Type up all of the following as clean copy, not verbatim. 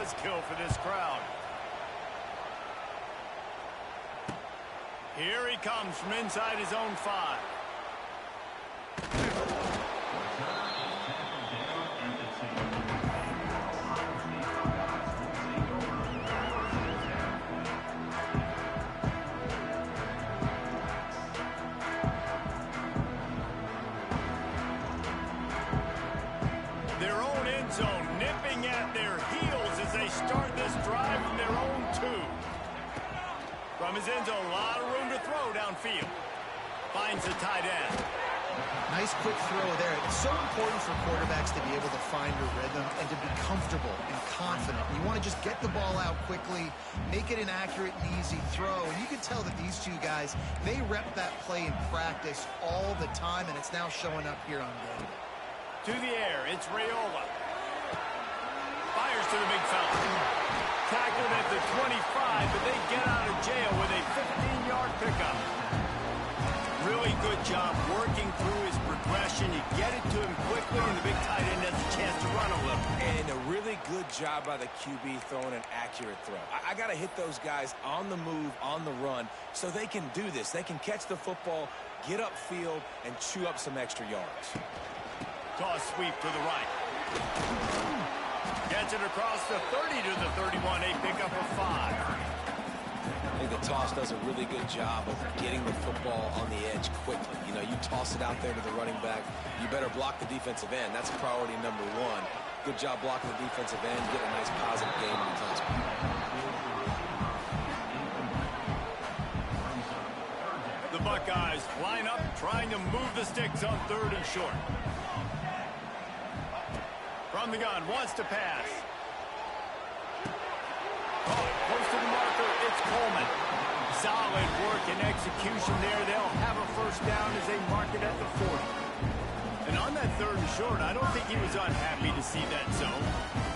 buzzkill for this crowd. Here he comes from inside his own 5. Their own end zone nipping at their heels as they start this drive from their own 2. From his end zone, a lot of room to throw downfield. Finds the tight end. Nice quick throw there. It's so important for quarterbacks to be able to find your rhythm and to be comfortable and confident. You want to just get the ball out quickly, make it an accurate and easy throw. And you can tell that these two guys, they rep that play in practice all the time, and it's now showing up here on game. To the air, it's Raiola. Fires to the big fella. Tackled at the 25, but they get out of jail with a 15-yard pickup. Really good job working through his progression. You get it to him quickly, and the big tight end has a chance to run a little. And a really good job by the QB throwing an accurate throw. I got to hit those guys on the move, on the run, so they can do this. They can catch the football, get upfield, and chew up some extra yards. Toss sweep to the right. Gets it across the 30 to the 31. A pickup of 5. I think the toss does a really good job of getting the football on the edge quickly. You know, you toss it out there to the running back. You better block the defensive end. That's priority number 1. Good job blocking the defensive end. Get a nice positive game in the toss. The Buckeyes line up, trying to move the sticks on 3rd and short. From the gun, wants to pass. Close to the marker, it's Coleman. Solid work and execution there. They'll have a first down as they mark it at the 40. And on that 3rd and short, I don't think he was unhappy to see that zone.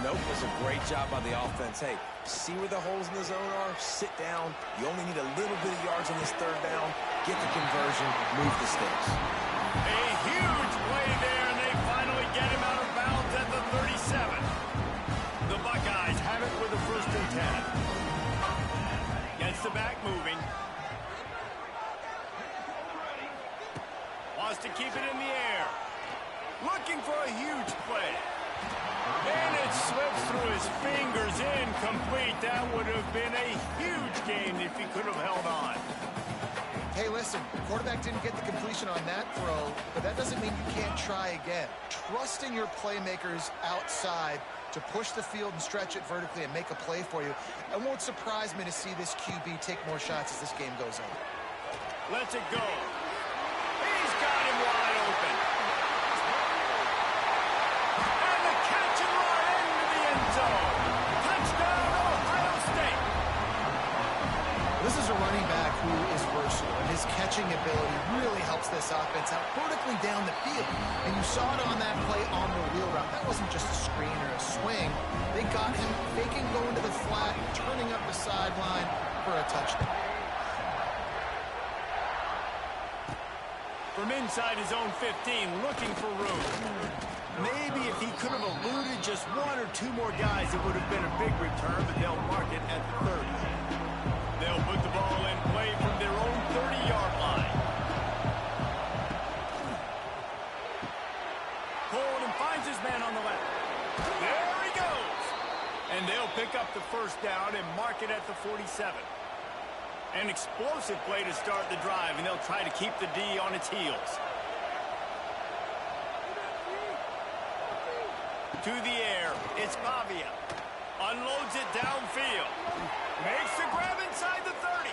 Nope, it was a great job by the offense. Hey, see where the holes in the zone are? Sit down. You only need a little bit of yards on this 3rd down. Get the conversion, move the sticks. A huge play there, and they finally get him out of bounds at the 37. The Buckeyes have it with a 1st and 10. Gets the back moving. Wants to keep it in the air. Looking for a huge play. And it slips through his fingers, incomplete. That would have been a huge gain if he could have held on. Hey, listen, the quarterback didn't get the completion on that throw, but that doesn't mean you can't try again. Trusting your playmakers outside to push the field and stretch it vertically and make a play for you. It won't surprise me to see this QB take more shots as this game goes on. Lets it go. He's got him wide open. And the catch and run into the end zone. Touchdown, Ohio State. This is a running back who is versatile, and his catching ability really helps this offense out vertically down the field. And you saw it on that play on the wheel route. That wasn't just a screen or a swing. They got him faking going to the flat, turning up the sideline for a touchdown. From inside his own 15, looking for room. Maybe if he could have eluded just 1 or 2 more guys, it would have been a big return, but they'll mark it at the 30. They'll put the ball in play from their own 30-yard line. Pulled and finds his man on the left. There he goes. And they'll pick up the first down and mark it at the 47. An explosive play to start the drive, and they'll try to keep the D on its heels. To the air, it's Pavia. Unloads it downfield. Makes the grab inside the 30.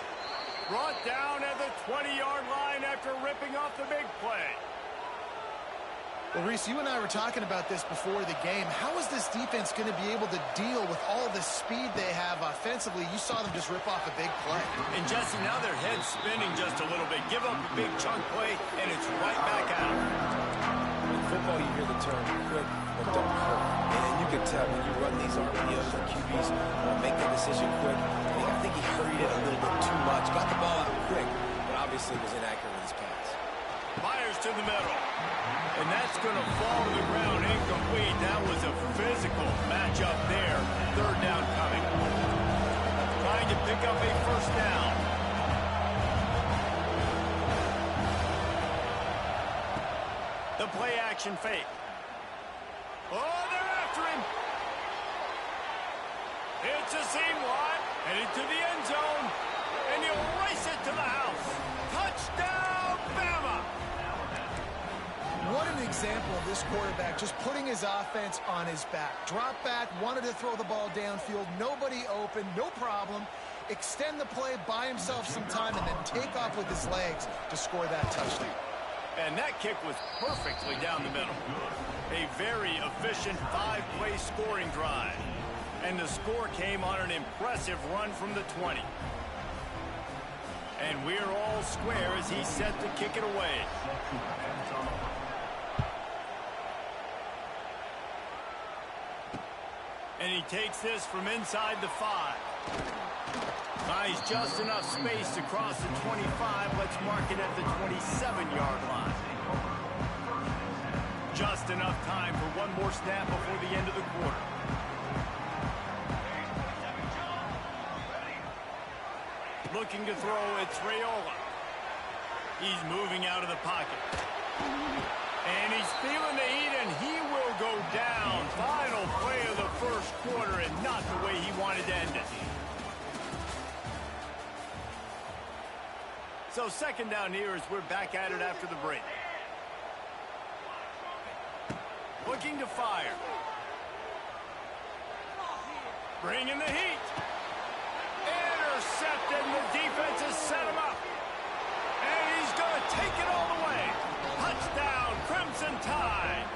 Brought down at the 20-yard line after ripping off the big play. Well, Reese, you and I were talking about this before the game. How is this defense going to be able to deal with all the speed they have offensively? You saw them just rip off a big play. And, Jesse, now their head's spinning just a little bit. Give up a big chunk play, and it's right back out. In football, you hear the term quick but don't hurt. And you can tell when you run these RPOs, the QBs make that decision quick. I think he hurried it a little bit too much. Got the ball out quick, but obviously was inaccurate with his pass. Fires to the middle. And that's going to fall to the ground incomplete. That was a physical matchup there. 3rd down play action fake. Oh, they're after him. It's a seam wide, headed to the end zone, and he'll race it to the house. Touchdown, Bama! What an example of this quarterback just putting his offense on his back. Drop back, wanted to throw the ball downfield, nobody open, no problem. Extend the play, buy himself some time, and then take off with his legs to score that touchdown. And that kick was perfectly down the middle. A very efficient 5-play scoring drive. And the score came on an impressive run from the 20. And we're all square as he's set to kick it away. And he takes this from inside the 5. Buys just enough space to cross the 25. Let's mark it at the 27-yard line. Just enough time for one more snap before the end of the quarter. Looking to throw, it's Raiola. He's moving out of the pocket. And he's feeling the heat, and he will go down. Final play of the first quarter, and not the way he wanted to end it. So second down here as we're back at it after the break. Looking to fire. Bringing the heat. Intercepted, and the defense has set him up. And he's going to take it all the way. Touchdown, Crimson Tide.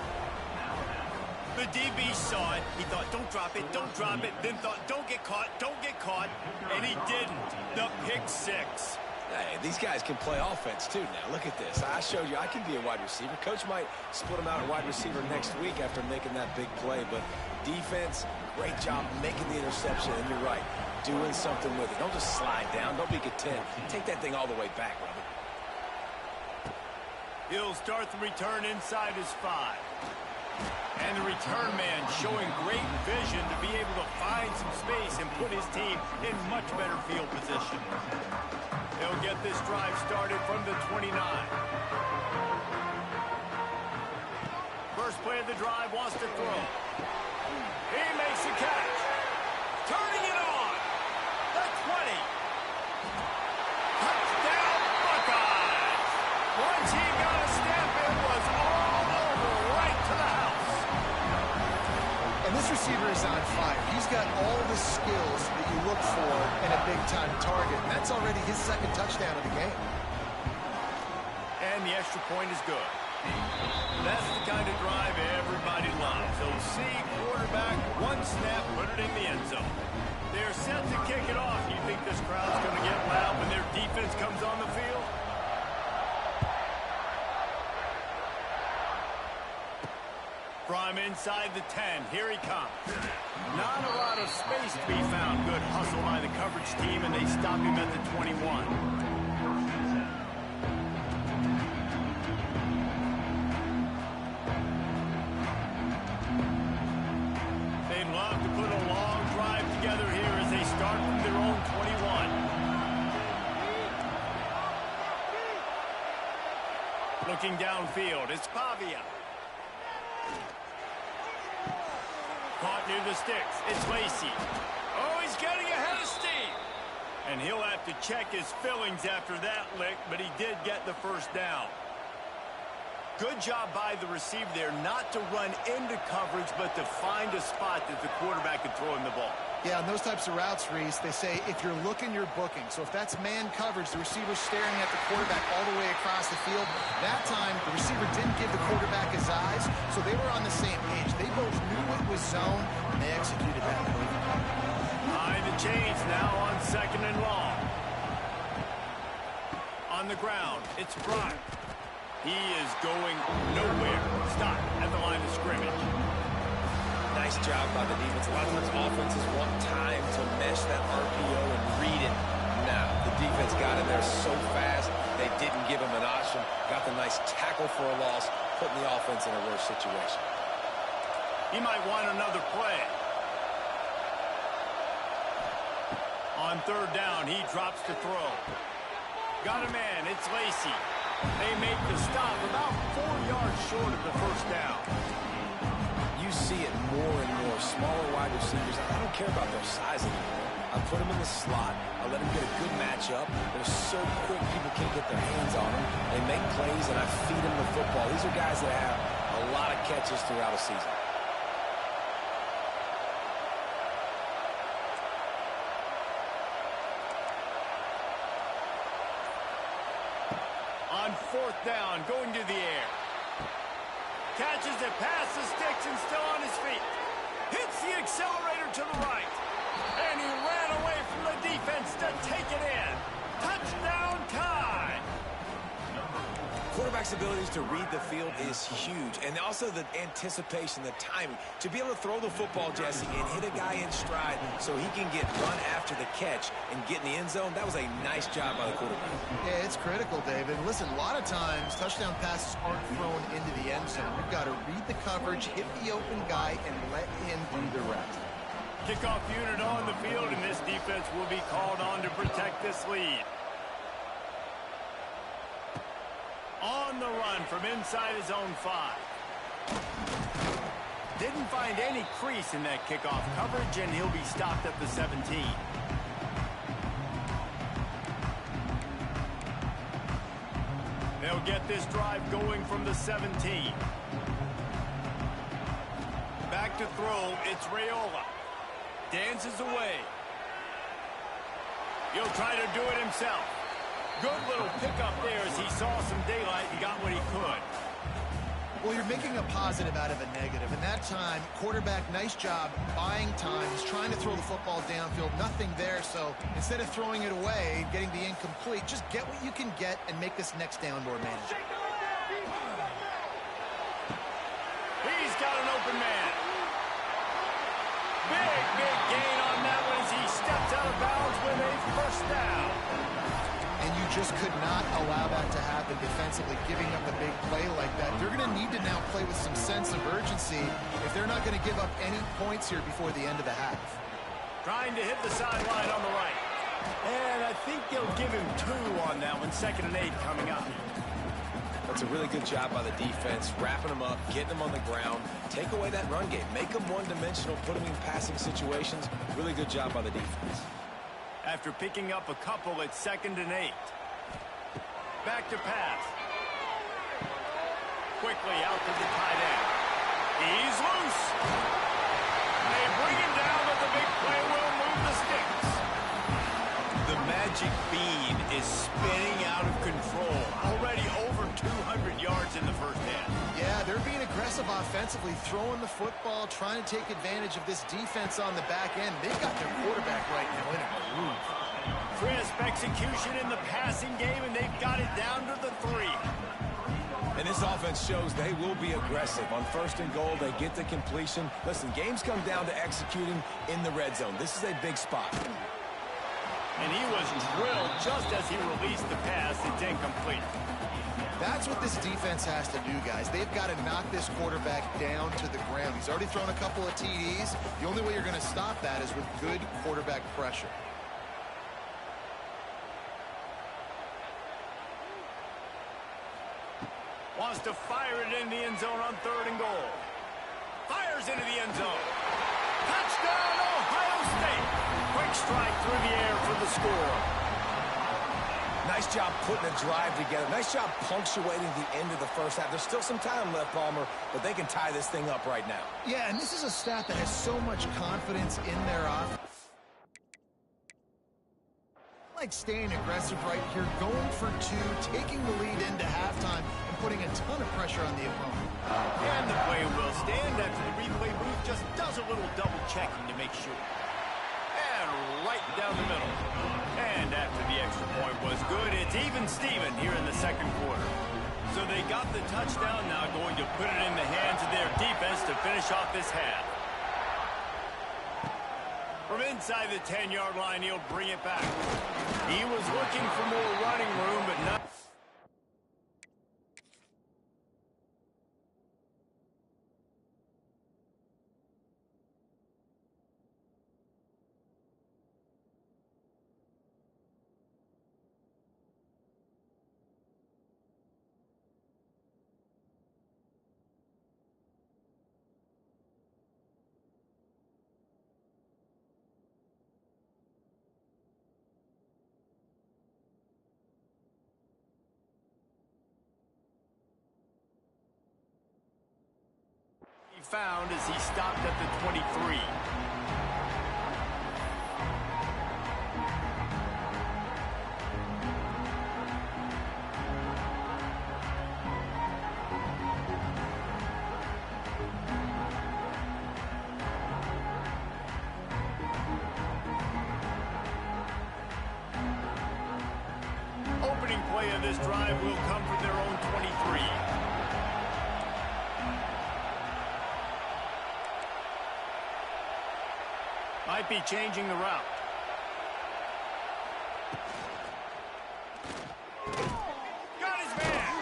The DB saw it. He thought, don't drop it, don't drop it. Then thought, don't get caught, don't get caught. And he didn't. The pick 6. Hey, these guys can play offense, too, now. Look at this. I showed you I can be a wide receiver. Coach might split him out at wide receiver next week after making that big play. But defense, great job making the interception. And you're right, doing something with it. Don't just slide down. Don't be content. Take that thing all the way back, brother. He'll start the return inside his 5. And the return man showing great vision to be able to find some space and put his team in much better field position. He'll get this drive started from the 29. First play of the drive, wants to throw. He makes the catch. Turning it on. The 20. Touchdown, Buckeyes. Once he got a step, it was all over, right to the house. And this receiver is on fire. He's got all the skills that you look for in a big-time target. And that's already his second touchdown of the game. And the extra point is good. That's the kind of drive everybody loves. OC, quarterback, one snap, put it in the end zone. They're set to kick it off. You think this crowd's going to get loud when their defense comes on the field? From inside the 10, here he comes. Not a lot of space to be found. Good hustle by the coverage team, and they stop him at the 21. They'd love to put a long drive together here as they start from their own 21. Looking downfield, it's Pavia. Caught near the sticks. It's Lacy. Oh, he's getting ahead of steam. And he'll have to check his fillings after that lick, but he did get the first down. Good job by the receiver there not to run into coverage, but to find a spot that the quarterback could throw him the ball. Yeah, on those types of routes, Reese, they say if you're looking, you're booking. So if that's man coverage, the receiver's staring at the quarterback all the way across the field. That time, the receiver didn't give the quarterback his eyes, so they were on the same page. They both knew it was zone, and they executed that move. High the chains now on second and long. On the ground, it's Brock. He is going nowhere. Stop at the line of scrimmage. Nice job by the defense. A lot of times offenses want time to mesh that RPO and read it. Now, the defense got in there so fast, they didn't give him an option. Got the nice tackle for a loss, putting the offense in a worse situation. He might want another play. On third down, he drops to throw. Got a man, it's Lacy. They make the stop about 4 yards short of the first down. You see it more and more. Smaller wide receivers, I don't care about their size anymore. I put them in the slot. I let them get a good matchup. They're so quick, people can't get their hands on them. They make plays, and I feed them the football. These are guys that have a lot of catches throughout a season. On fourth down, going to the air. Catches it past the sticks and still on his feet. Hits the accelerator to the right. And he ran away from the defense to take it in. Touchdown, Tide. Quarterback's abilities to read the field is huge. And also the anticipation, the timing. To be able to throw the football, Jesse, and hit a guy in stride so he can get run after the catch and get in the end zone, that was a nice job by the quarterback. Yeah, it's critical, David. Listen, a lot of times touchdown passes aren't thrown into the end zone. You've got to read the coverage, hit the open guy, and let him do the rest. Kickoff unit on the field, and this defense will be called on to protect this lead. On the run from inside his own 5. Didn't find any crease in that kickoff coverage, and he'll be stopped at the 17. They'll get this drive going from the 17. Back to throw, it's Raiola. Dances away. He'll try to do it himself. Good little pickup there as he saw some daylight and got what he could. Well, you're making a positive out of a negative. And that time, quarterback, nice job buying time. He's trying to throw the football downfield. Nothing there. So instead of throwing it away, getting the incomplete, just get what you can get and make this next down more manageable. He's got an open man. Big gain on that one as he steps out of bounds with a first down. And you just could not allow that to happen defensively, giving up a big play like that. They're going to need to now play with some sense of urgency if they're not going to give up any points here before the end of the half. Trying to hit the sideline on the right. And I think they'll give him 2 on that one. 2nd and 8 coming up. That's a really good job by the defense, wrapping them up, getting them on the ground, take away that run game, make them one-dimensional, put them in passing situations. Really good job by the defense. After picking up a couple, it's 2nd and 8. Back to pass. Quickly out to the tight end. He's loose. They bring him down, but the big play will move the sticks. The magic bean is spinning out of control. Already over 200 yards in the first half. Yeah, they're being aggressive offensively, throwing the football, trying to take advantage of this defense on the back end. They've got their quarterback right now in a groove. Crisp execution in the passing game, and they've got it down to the 3. And this offense shows they will be aggressive. On 1st and goal, they get the completion. Listen, games come down to executing in the red zone. This is a big spot. And he was drilled just as he released the pass. It's incomplete. That's what this defense has to do, guys. They've got to knock this quarterback down to the ground. He's already thrown a couple of TDs. The only way you're going to stop that is with good quarterback pressure. Wants to fire it in the end zone on 3rd and goal. Fires into the end zone. Touchdown, Ohio State. Quick strike through the air for the score. Nice job putting a drive together. Nice job punctuating the end of the first half. There's still some time left, Palmer, but they can tie this thing up right now. Yeah, and this is a staff that has so much confidence in their offense. Like staying aggressive right here, going for 2, taking the lead into halftime, and putting a ton of pressure on the opponent. And the play will stand after the replay booth just does a little double checking to make sure. And right down the middle. And after the extra point was good, it's even Steven here in the 2nd quarter. So they got the touchdown, now going to put it in the hands of their defense to finish off this half. From inside the 10-yard line, he'll bring it back. He was looking for more running room, but not. found as he stopped at the 23. Opening play of this drive will come from their own 23. Might be changing the route. Got his man.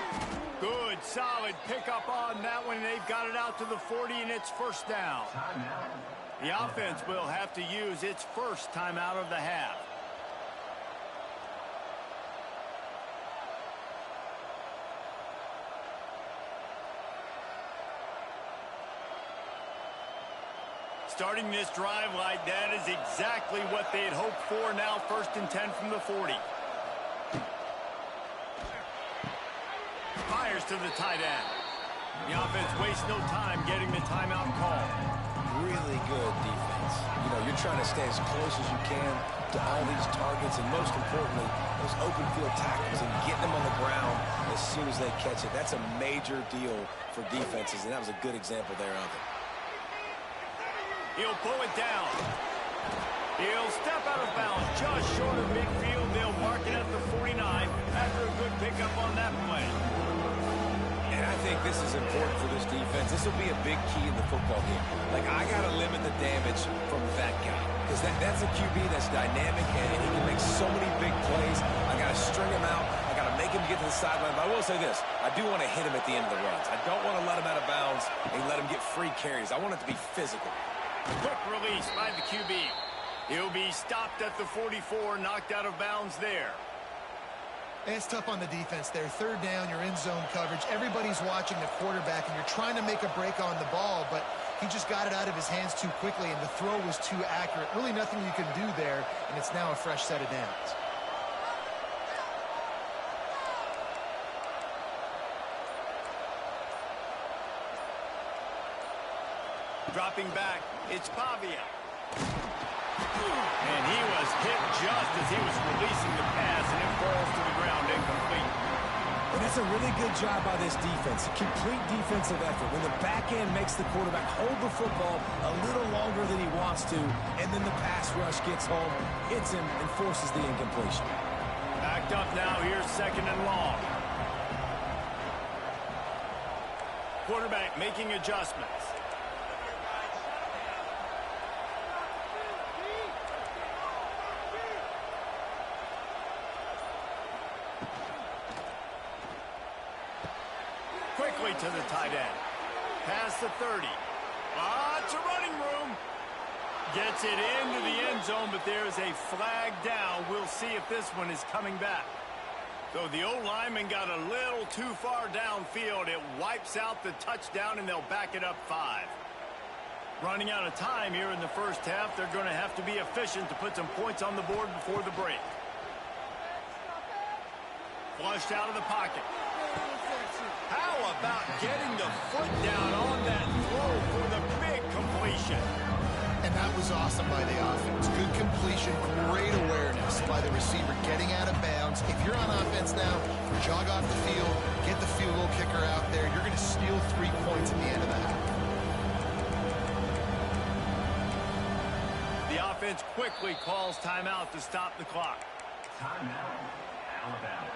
Good, solid pickup on that one. They've got it out to the 40, and it's first down. The offense will have to use its first timeout of the half. Starting this drive like that is exactly what they had hoped for. Now 1st and 10 from the 40. Fires to the tight end. The offense wastes no time getting the timeout call. Really good defense. You know, you're trying to stay as close as you can to all these targets, and most importantly, those open field tackles and getting them on the ground as soon as they catch it. That's a major deal for defenses, and that was a good example there of it. He'll pull it down. He'll step out of bounds just short of midfield. They'll mark it at the 49 after a good pickup on that play. And I think this is important for this defense. This will be a big key in the football game. Like, I got to limit the damage from that guy. Because that's a QB that's dynamic, and he can make so many big plays. I got to string him out. I got to make him get to the sideline. But I will say this. I do want to hit him at the end of the runs. I don't want to let him out of bounds and let him get free carries. I want it to be physical. Quick release by the QB. He'll be stopped at the 44, knocked out of bounds there. It's tough on the defense there. 3rd down, you're in zone coverage. Everybody's watching the quarterback, and you're trying to make a break on the ball, but he just got it out of his hands too quickly, and the throw was too accurate. Really nothing you can do there, and it's now a fresh set of downs. Dropping back, it's Pavia. And he was hit just as he was releasing the pass, and it falls to the ground incomplete. And that's a really good job by this defense. Complete defensive effort. When the back end makes the quarterback hold the football a little longer than he wants to, and then the pass rush gets home, hits him, and forces the incompletion. Backed up now, here's 2nd and long. Quarterback making adjustments. Quickly to the tight end. Past the 30. Lots of running room. Gets it into the end zone, but there's a flag down. We'll see if this one is coming back. So the O-lineman got a little too far downfield. It wipes out the touchdown, and they'll back it up 5. Running out of time here in the first half. They're going to have to be efficient to put some points on the board before the break. Flushed out of the pocket. How about getting the foot down on that throw for the big completion? And that was awesome by the offense. Good completion, great awareness by the receiver getting out of bounds. If you're on offense now, jog off the field, get the field goal kicker out there. You're going to steal 3 points at the end of the half. The offense quickly calls timeout to stop the clock. Timeout, Alabama.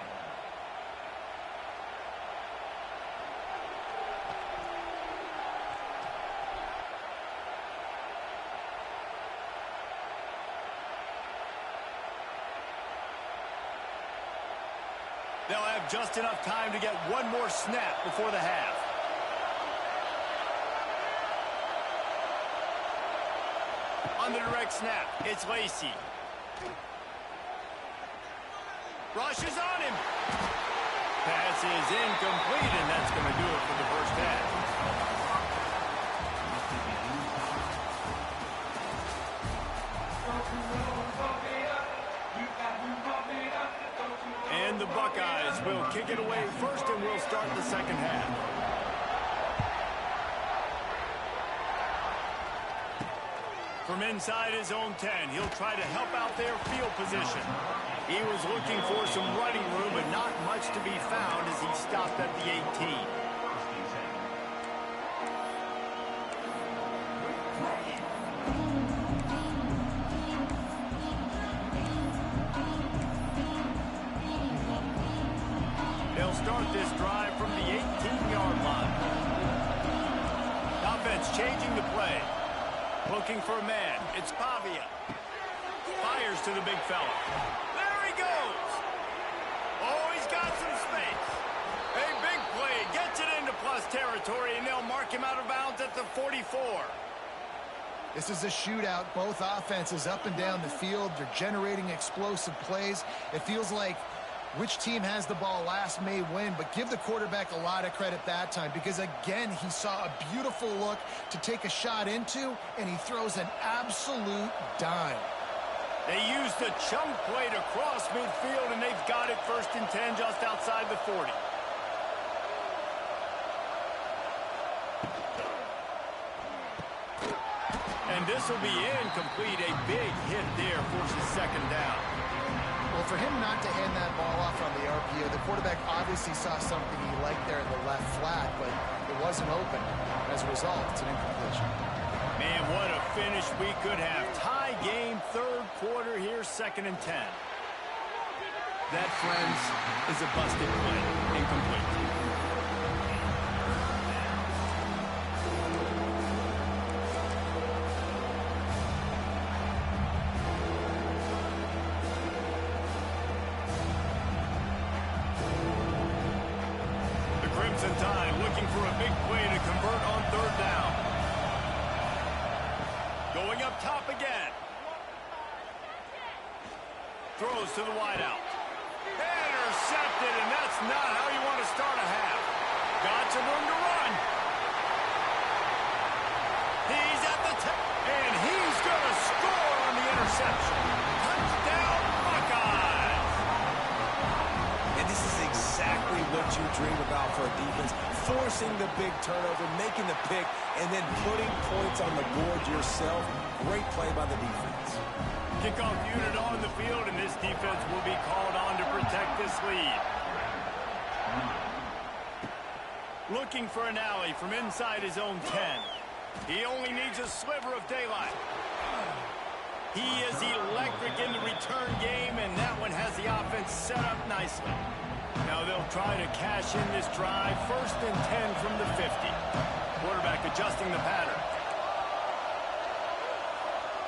They'll have just enough time to get one more snap before the half. On the direct snap, it's Lacy. Rushes on him. Pass is incomplete, and that's going to do it for the first half. And the Buckeyes will kick it away first, and we'll start the second half. From inside his own 10, he'll try to help out their field position. He was looking for some running room, but not much to be found as he stopped at the 18. They'll start this drive from the 18-yard line. Offense changing the play. Looking for a man. It's Pavia. Fires to the big fella. There he goes. Oh, he's got some space. A big play. Gets it into plus territory, and they'll mark him out of bounds at the 44. This is a shootout. Both offenses up and down the field. They're generating explosive plays. It feels like which team has the ball last may win, but give the quarterback a lot of credit that time because, again, he saw a beautiful look to take a shot into, and he throws an absolute dime. They used the chunk play to cross midfield, and they've got it 1st and 10 just outside the 40. And this will be incomplete. A big hit there forces 2nd down. Well, for him not to hand that ball off on the RPO, the quarterback obviously saw something he liked there in the left flat, but it wasn't open. As a result, it's an incompletion. Man, what a finish we could have. Tie game, 3rd quarter here, 2nd and 10. That, friends, is a busted play. Incomplete. Crimson Tide looking for a big play to convert on 3rd down. Going up top again. Throws to the wideout. Intercepted, and that's not how you want to start a half. Got some room to run. He's at the tip, and he's going to score on the interception. Touchdown, Buckeyes! And this is exactly what you dream about for a defense. Forcing the big turnover, making the pick, and then putting points on the board yourself. Great play by the defense. Kickoff unit on the field, and this defense will be called on to protect this lead. Looking for an alley from inside his own 10. He only needs a sliver of daylight. He is electric in the return game, and that one has the offense set up nicely. Now they'll try to cash in this drive. 1st and 10 from the 50. Quarterback adjusting the pattern.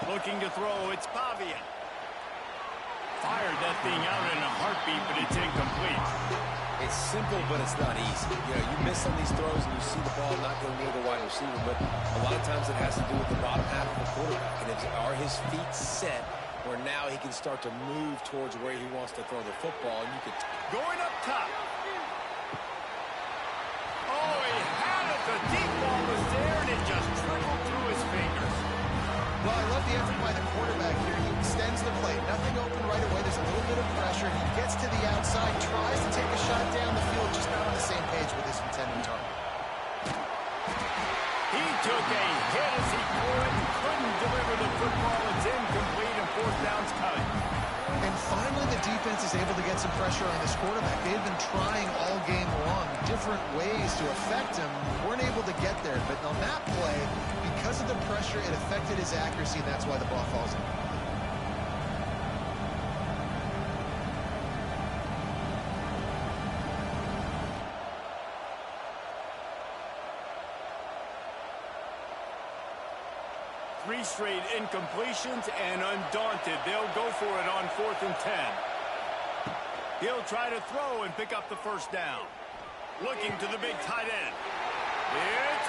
Looking to throw, it's Pavia. Fired that thing out in a heartbeat, but it's incomplete. It's simple, but it's not easy. You know, you miss on these throws and you see the ball not go near the wide receiver, but a lot of times it has to do with the bottom half of the quarterback. And are his feet set where now he can start to move towards where he wants to throw the football? And you could going up top. Oh, he had it. The deep ball was there, and it just trickled through his fingers. Well, I love the effort by the quarterback here. He extends the play. Nothing open right away. There's a little bit of pressure. He gets to the outside, tries to take a shot down the field, just not on the same page with his intended target. He took a hit as he threw it and couldn't deliver the football. It's incomplete, and 4th down's coming. And finally, the defense is able to get some pressure on this quarterback. They've been trying all game long different ways to affect him. Weren't able to get there. But on that play, because of the pressure, it affected his accuracy, and that's why the ball falls in. Three straight incompletions, and undaunted, they'll go for it on 4th and 10. He'll try to throw and pick up the 1st down. Looking to the big tight end. It's